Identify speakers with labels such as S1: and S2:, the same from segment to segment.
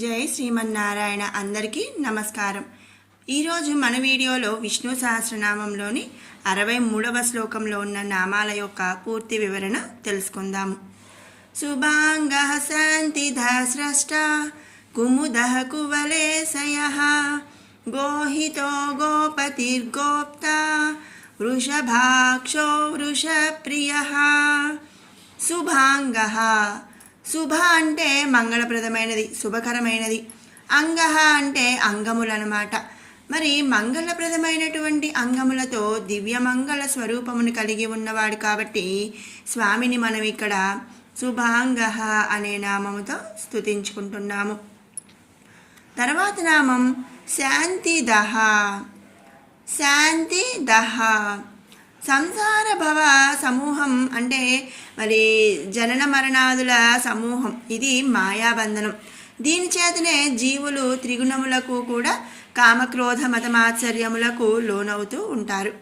S1: జై శ్రీమన్నారాయణ. అందరికీ నమస్కారం. ఈరోజు మన వీడియోలో విష్ణు సహస్రనామంలోని 63వ శ్లోకంలో ఉన్న నామాల యొక్క పూర్తి వివరణ తెలుసుకుందాము. శుభాంగః శాంతిధః స్రష్ట కుముదః కువలేశయః గోహితో గోపతిర్గోప్తా వృషభాక్షో వృషప్రియః. శుభాంగః, శుభ అంటే మంగళప్రదమైనది, శుభకరమైనది. అంగః అంటే అంగములన్నమాట. మరి మంగళప్రదమైనటువంటి అంగములతో దివ్యమంగళ స్వరూపమును కలిగి ఉన్నవాడు కాబట్టి స్వామిని మనం ఇక్కడ శుభాంగః అనే నామముతో స్తుతించుకుంటున్నాము. తర్వాత నామం శాంతిదః. శాంతిదః సంసార భవ సమూహం అంటే మరి జనన మరణాదుల సమూహం. ఇది మాయాబంధనం. దీని చేతనే జీవులు త్రిగుణములకు కూడా కామక్రోధ మతమాత్సర్యములకు లోనవుతూ ఉంటారు.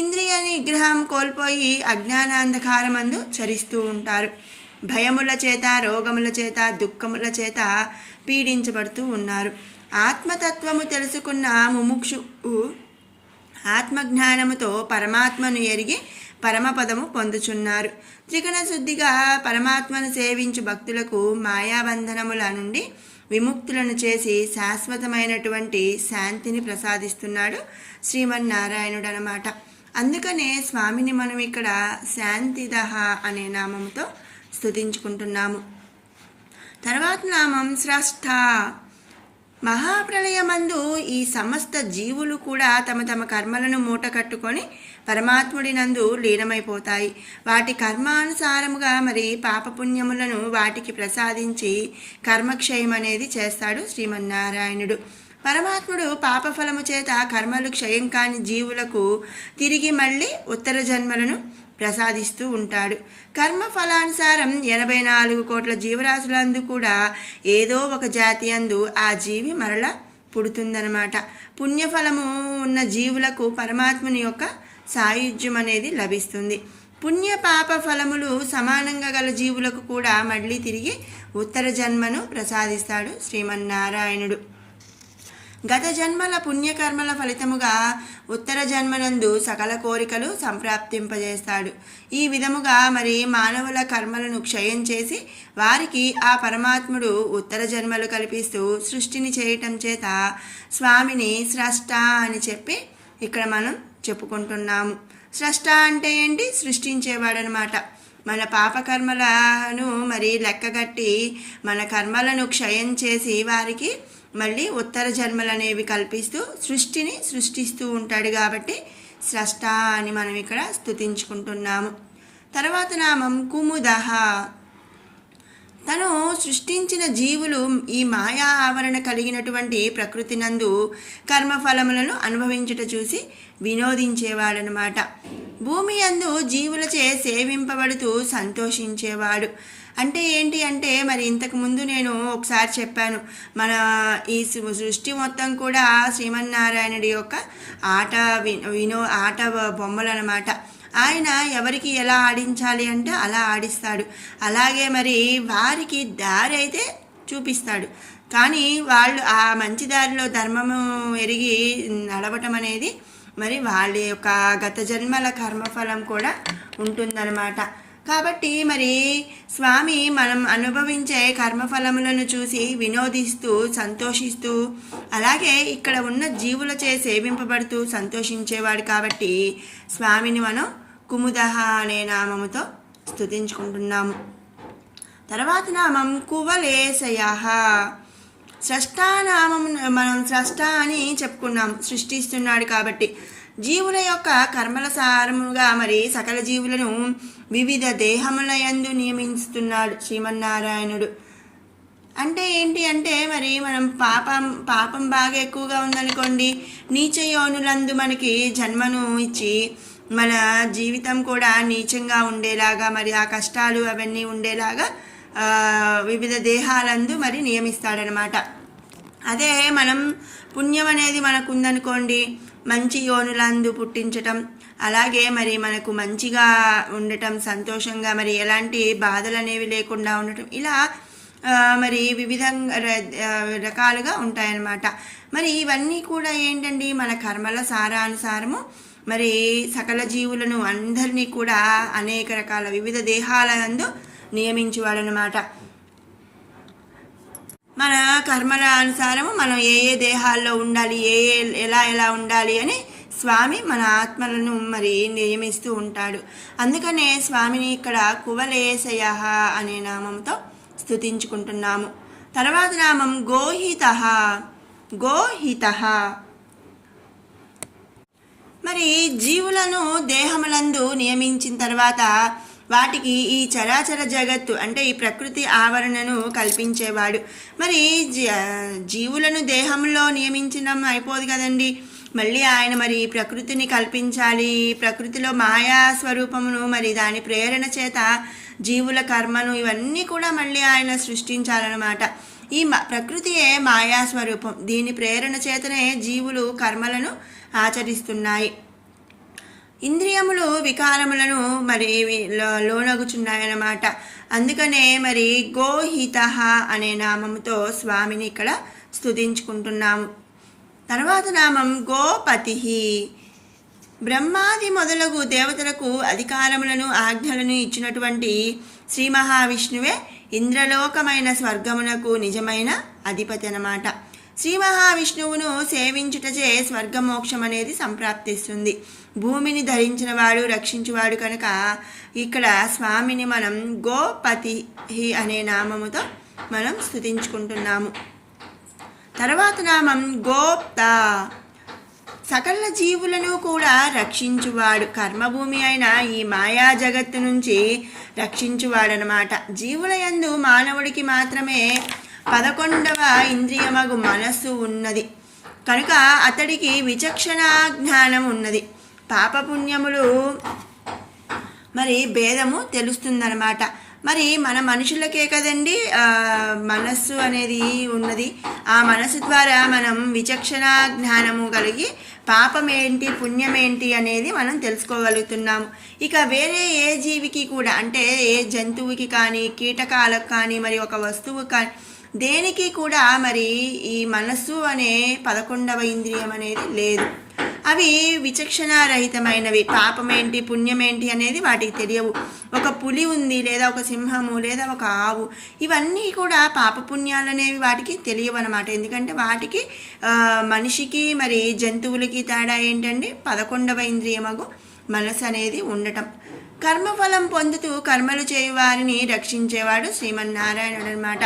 S1: ఇంద్రియ నిగ్రహం కోల్పోయి అజ్ఞానాంధకారమందు చరిస్తూ ఉంటారు. భయముల చేత, రోగముల చేత, దుఃఖముల చేత పీడించబడుతూ ఉన్నారు. ఆత్మతత్వము తెలుసుకున్న ముముక్షువు ఆత్మజ్ఞానముతో పరమాత్మను ఎరిగి పరమపదము పొందుచున్నారు. త్రిగుణ శుద్ధిగా పరమాత్మను సేవించు భక్తులకు మాయాబంధనముల నుండి విముక్తులను చేసి శాశ్వతమైనటువంటి శాంతిని ప్రసాదిస్తున్నాడు శ్రీమన్నారాయణుడు అన్నమాట. అందుకనే స్వామిని మనం ఇక్కడ శాంతిదః అనే నామంతో స్తుతించుకుంటున్నాము. తర్వాత నామం స్రష్ట. మహాప్రళయమందు ఈ సమస్త జీవులు కూడా తమ తమ కర్మలను మూట కట్టుకొని పరమాత్ముడినందు లీనమైపోతాయి. వాటి కర్మానుసారముగా మరి పాపపుణ్యములను వాటికి ప్రసాదించి కర్మక్షయం అనేది చేస్తాడు శ్రీమన్నారాయణుడు. పరమాత్ముడు పాపఫలము చేత కర్మలు క్షయం కాని జీవులకు తిరిగి మళ్ళీ ఉత్తర జన్మలను ప్రసాదిస్తూ ఉంటాడు. కర్మ ఫలానుసారం 84 కోట్ల జీవరాశులందు కూడా ఏదో ఒక జాతి అందు ఆ జీవి మరల పుడుతుందన్నమాట. పుణ్యఫలము ఉన్న జీవులకు పరమాత్ముని యొక్క సాయుధ్యం అనేది లభిస్తుంది. పుణ్య పాప ఫలములు సమానంగా గల జీవులకు కూడా మళ్ళీ తిరిగి ఉత్తర జన్మను ప్రసాదిస్తాడు శ్రీమన్నారాయణుడు. గత జన్మల పుణ్యకర్మల ఫలితముగా ఉత్తర జన్మనందు సకల కోరికలు సంప్రాప్తింపజేస్తాడు. ఈ విధముగా మరి మానవుల కర్మలను క్షయం చేసి వారికి ఆ పరమాత్ముడు ఉత్తర జన్మలు కల్పిస్తూ సృష్టిని చేయటం చేత స్వామిని స్రష్ట అని చెప్పి ఇక్కడ మనం చెప్పుకుంటున్నాము. స్రష్ట అంటే ఏంటి? సృష్టించేవాడనమాట. మన పాపకర్మలను మరి లెక్కగట్టి మన కర్మలను క్షయం చేసి వారికి మళ్ళీ ఉత్తర జన్మలు అనేవి కల్పిస్తూ సృష్టిని సృష్టిస్తూ ఉంటాడు కాబట్టి స్రష్ట అని మనం ఇక్కడ స్తుతించుకుంటున్నాము. తర్వాత నామం కుముదః. తను సృష్టించిన జీవులు ఈ మాయా ఆవరణ కలిగినటువంటి ప్రకృతి నందు కర్మఫలములను అనుభవించుట చూసి వినోదించేవాడనమాట. భూమి యందు జీవులచే సేవింపబడుతూ సంతోషించేవాడు. అంటే ఏంటి అంటే మరి ఇంతకుముందు నేను ఒకసారి చెప్పాను, మన ఈ సృష్టి మొత్తం కూడా శ్రీమన్నారాయణుడి యొక్క ఆట బొమ్మలు అన్నమాట. ఆయన ఎవరికి ఎలా ఆడించాలి అంటే అలా ఆడిస్తాడు. అలాగే మరి వారికి దారి అయితే చూపిస్తాడు. కానీ వాళ్ళు ఆ మంచి దారిలో ధర్మము ఎరిగి నడవటం అనేది మరి వాళ్ళ యొక్క గత జన్మల కర్మఫలం కూడా ఉంటుందన్నమాట. కాబట్టి మరి స్వామి మనం అనుభవించే కర్మఫలములను చూసి వినోదిస్తూ సంతోషిస్తూ అలాగే ఇక్కడ ఉన్న జీవులచే సేవింపబడుతూ సంతోషించేవాడు కాబట్టి స్వామిని మనం కుముదః అనే నామముతో స్తుతించుకుంటున్నాము. తర్వాత నామం కువలేశయః. స్రష్టానామం మనం స్రష్ట అని చెప్పుకున్నాం, సృష్టిస్తున్నాడు కాబట్టి. జీవుల యొక్క కర్మల సారముగా మరి సకల జీవులను వివిధ దేహముల యందు నియమిస్తున్నాడు శ్రీమన్నారాయణుడు. అంటే ఏంటి అంటే మరి మనం పాపం బాగా ఎక్కువగా ఉందనుకోండి, నీచ యోనులందు మనకి జన్మను ఇచ్చి మన జీవితం కూడా నీచంగా ఉండేలాగా మరి ఆ కష్టాలు అవన్నీ ఉండేలాగా వివిధ దేహాలందు మరి నియమిస్తాడనమాట. అదే మనం పుణ్యం అనేది మనకు ఉందనుకోండి, మంచి యోనులందు పుట్టించటం, అలాగే మరి మనకు మంచిగా ఉండటం, సంతోషంగా మరి ఎలాంటి బాధలు అనేవి లేకుండా ఉండటం, ఇలా మరి వివిధ రకాలుగా ఉంటాయన్నమాట. మరి ఇవన్నీ కూడా ఏంటండి, మన కర్మల సారానుసారము మరి సకల జీవులను అందరినీ కూడా అనేక రకాల వివిధ దేహాలందు నియమించేవాడనమాట. మన కర్మల అనుసారము మనం ఏ ఏ దేహాల్లో ఉండాలి, ఎలా ఉండాలి అని స్వామి మన ఆత్మలను మరి నియమిస్తూ ఉంటాడు. అందుకనే స్వామిని ఇక్కడ కువలేశయ అనే నామంతో స్తుతించుకుంటున్నాము. తర్వాత నామం గోహిత. మరి జీవులను దేహములందు నియమించిన తర్వాత వాటికి ఈ చరాచర జగత్తు అంటే ఈ ప్రకృతి ఆవరణను కల్పించేవాడు. మరి జీవులను దేహంలో నియమించడం అయిపోదు కదండి, మళ్ళీ ఆయన మరి ప్రకృతిని కల్పించాలి. ప్రకృతిలో మాయా స్వరూపమును మరి దాని ప్రేరణ చేత జీవుల కర్మను ఇవన్నీ కూడా మళ్ళీ ఆయన సృష్టించాలన్నమాట. ఈ ప్రకృతియే మాయా స్వరూపం, దీని ప్రేరణ చేతనే జీవులు కర్మలను ఆచరిస్తున్నాయి. ఇంద్రియములు వికారములను మరి లోనగుచున్నాయన్నమాట. అందుకనే మరి గోహిత అనే నామంతో స్వామిని ఇక్కడ స్తుతించుకుంటున్నాము. తర్వాత నామం గోపతి. బ్రహ్మాది మొదలగు దేవతలకు అధికారములను ఆజ్ఞలను ఇచ్చినటువంటి శ్రీ మహావిష్ణువే ఇంద్రలోకమైన స్వర్గమునకు నిజమైన అధిపతి అన్నమాట. శ్రీ మహావిష్ణువును సేవించుటచే స్వర్గమోక్షం అనేది సంప్రాప్తిస్తుంది. భూమిని ధరించిన వాడు రక్షించువాడు కనుక ఇక్కడ స్వామిని మనం గోపతి అనే నామముతో మనం స్తుతించుకుంటున్నాము. తర్వాత నామం గోప్త. సకల జీవులను కూడా రక్షించువాడు, కర్మభూమి అయిన ఈ మాయా జగత్తు నుంచి రక్షించువాడనమాట. జీవుల యందు మానవుడికి మాత్రమే 11వ ఇంద్రియమగు మనస్సు ఉన్నది కనుక అతడికి విచక్షణ జ్ఞానం ఉన్నది. పాపపుణ్యములు మరి భేదము తెలుస్తుందన్నమాట. మరి మన మనుషులకే కదండి మనస్సు అనేది ఉన్నది. ఆ మనస్సు ద్వారా మనం విచక్షణ జ్ఞానము కలిగి పాపం ఏంటి పుణ్యం ఏంటి అనేది మనం తెలుసుకోగలుగుతున్నాము. ఇక వేరే ఏ జీవికి కూడా అంటే ఏ జంతువుకి కానీ కీటకాలకు కానీ మరి ఒక వస్తువు కానీ దేనికి కూడా మరి ఈ మనస్సు అనే 11వ ఇంద్రియం అనేది లేదు. అవి విచక్షణారహితమైనవి. పాపమేంటి పుణ్యమేంటి అనేది వాటికి తెలియవు. ఒక పులి ఉంది లేదా ఒక సింహము లేదా ఒక ఆవు, ఇవన్నీ కూడా పాపపుణ్యాలు అనేవి వాటికి తెలియవు అన్నమాట. ఎందుకంటే వాటికి మనిషికి మరి జంతువులకి తేడా ఏంటండి, 11వ ఇంద్రియమగు మనసు అనేది ఉండటం. కర్మఫలం పొందుతూ కర్మలు చేయువారిని రక్షించేవాడు శ్రీమన్నారాయణుడు అనమాట.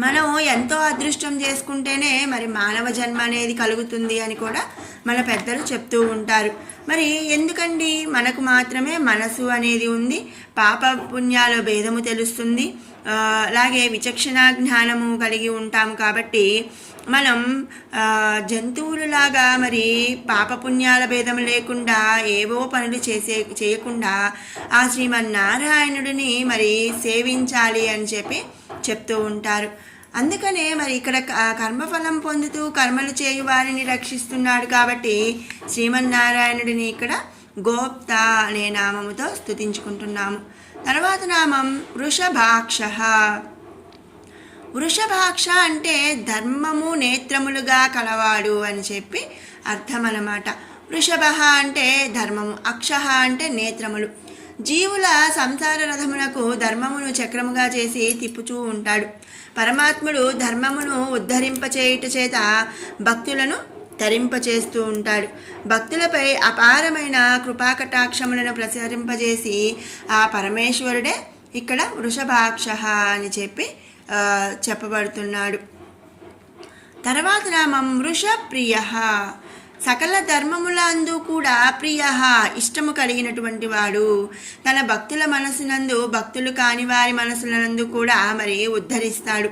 S1: మనం ఎంతో అదృష్టం చేసుకుంటేనే మరి మానవ జన్మ అనేది కలుగుతుంది అని కూడా మన పెద్దలు చెప్తూ ఉంటారు. మరి ఎందుకండి మనకు మాత్రమే మనసు అనేది ఉంది, పాప పుణ్యాల భేదము తెలుస్తుంది, అలాగే విచక్షణ జ్ఞానము కలిగి ఉంటాము. కాబట్టి మనం జంతువులలాగా మరి పాపపుణ్యాల భేదం లేకుండా ఏవో పనులు చేయకుండా ఆ శ్రీమన్నారాయణుడిని మరి సేవించాలి అని చెప్తూ ఉంటారు. అందుకనే మరి ఇక్కడ కర్మఫలం పొందుతూ కర్మలు చేయు వారిని రక్షిస్తున్నాడు కాబట్టి శ్రీమన్నారాయణుడిని ఇక్కడ గోప్త అనే నామముతో స్తుతించుకుంటున్నాము. తర్వాత నామం వృషభాక్ష. వృషభాక్ష అంటే ధర్మము నేత్రములుగా కలవాడు అని చెప్పి అర్థం అన్నమాట. వృషభ అంటే ధర్మము, అక్ష అంటే నేత్రములు. జీవుల సంసార రథమునకు ధర్మమును చక్రముగా చేసి తిప్పుతూ ఉంటాడు. పరమాత్ముడు ధర్మమును ఉద్ధరింపచేయుట చేత భక్తులను తరింపచేస్తూ ఉంటాడు. భక్తులపై అపారమైన కృపాకటాక్షములను ప్రసరింపజేసి ఆ పరమేశ్వరుడే ఇక్కడ వృషభాక్ష అని చెప్పబడుతున్నాడు. తర్వాత నామం వృషప్రియ. సకల ధర్మములందు కూడా ప్రియ ఇష్టము కలిగినటువంటి వాడు. తన భక్తుల మనసునందు భక్తులు కాని వారి మనసులందు కూడా మరి ఉద్ధరిస్తాడు.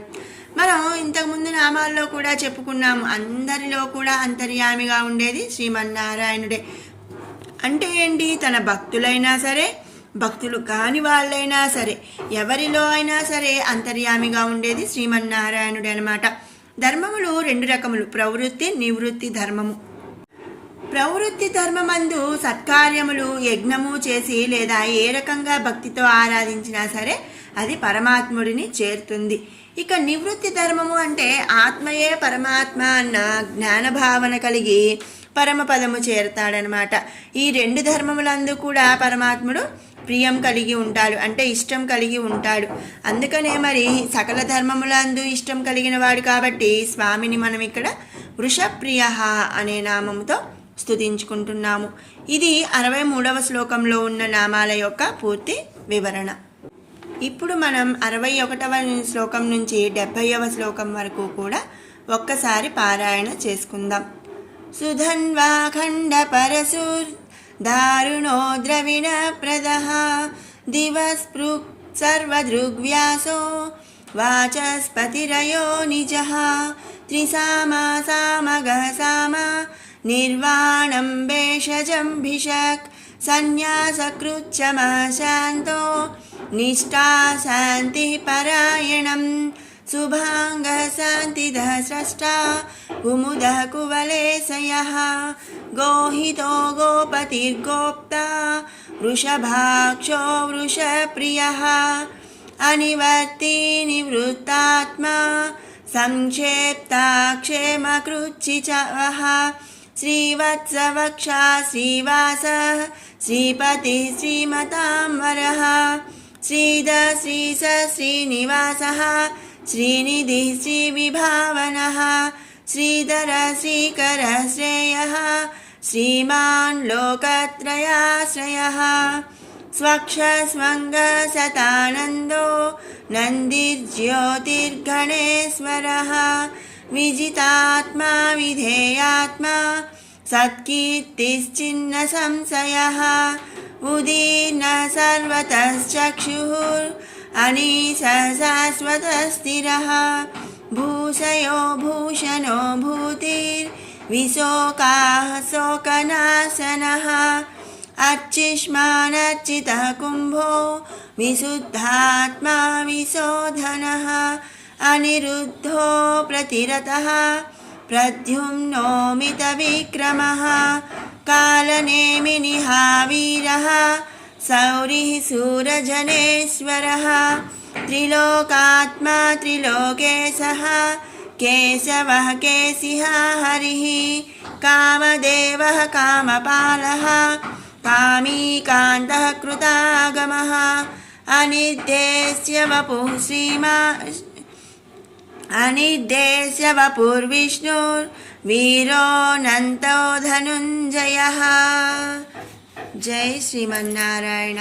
S1: మనం ఇంతకుముందు నామాల్లో కూడా చెప్పుకున్నాము, అందరిలో కూడా అంతర్యామిగా ఉండేది శ్రీమన్నారాయణుడే. అంటే ఏంటి, తన భక్తులైనా సరే భక్తులు కాని వాళ్ళైనా సరే ఎవరిలో అయినా సరే అంతర్యామిగా ఉండేది శ్రీమన్నారాయణుడే అనమాట. ధర్మములు 2 రకములు, ప్రవృత్తి నివృత్తి ధర్మము. ప్రవృత్తి ధర్మమందు సత్కార్యములు యజ్ఞము చేసి లేదా ఏ రకంగా భక్తితో ఆరాధించినా సరే అది పరమాత్ముడిని చేరుతుంది. ఇక నివృత్తి ధర్మము అంటే ఆత్మయే పరమాత్మ అన్న జ్ఞానభావన కలిగి పరమపదము చేరుతాడనమాట. ఈ రెండు ధర్మములందు కూడా పరమాత్ముడు ప్రియం కలిగి ఉంటాడు, అంటే ఇష్టం కలిగి ఉంటాడు. అందుకనే మరి సకల ధర్మములందు ఇష్టం కలిగిన వాడు కాబట్టి స్వామిని మనం ఇక్కడ వృషప్రియ అనే నామముతో స్తుతించుకుంటున్నాము. ఇది 63వ శ్లోకంలో ఉన్న నామాల యొక్క పూర్తి వివరణ. ఇప్పుడు మనం 61వ శ్లోకం నుంచి 70వ శ్లోకం వరకు కూడా ఒక్కసారి పారాయణ చేసుకుందాం. సుధన్వాఖండ పరశుర్ దారుణో ద్రవిణ ప్రదః దివస్పృక్ సర్వదృగ్వ్యాసో వాచస్పతిరయో నిజః త్రిసామా సామగః సామ నిర్వాణం భేషజం భిషక్ సన్యాసకృచ్చమశాంతో నిష్టా శాంతి పరాయణం శుభాంగ శాంతిద స్రష్టా కుముద కువలేశయః గోహితో గోపతిర్గోప్తా వృషభాక్షో వృషప్రియః అనివర్తి నివృత్తాత్మా సంక్షేప్తాక్షేమకృచ్చిచవః శ్రీవత్సవక్షా శ్రీవాసః శ్రీపతి శ్రీమతాం వరః శ్రీధ శ్రీస శ్రీనివాసః శ్రీనిధి శ్రీవిభావనః శ్రీధర శ్రీకర శ్రేయః శ్రీమాన్ లోకత్రయాశ్రయః స్వక్షస్వంగ సతానందో నందిర్జ్యోతిర్గణేశ్వరః విజితాత్మా విధేయాత్మా సత్కీర్తిశ్చిన్న సంశయః ఉదీర్ణ సర్వతశ్చక్షుః అనీశ శాశ్వతస్థిరః భూషయో భూషణో భూతిర్ విశోకాః శోకనాశనః అర్చిష్మానర్చితః కుంభో విశుద్ధాత్మా విశోధనః అనిరుద్ధో ప్రతిరతః ప్రద్యుమ్నోమిత విక్రమః కాలనేమినిః వీరః శౌరిః శూరజనేశ్వరః త్రిలోకాత్మా త్రిలోకేశః కేశవః కేశిః హరిః కామదేవః కామపాలః కామీ కాంతః కృతాగమః అనిర్దేశ్య వపుః అనిర్దేశ్య వపుర్విష్ణుర్ వీరోऽనంతో ధనుంజయః. జై శ్రీమన్నారాయణ.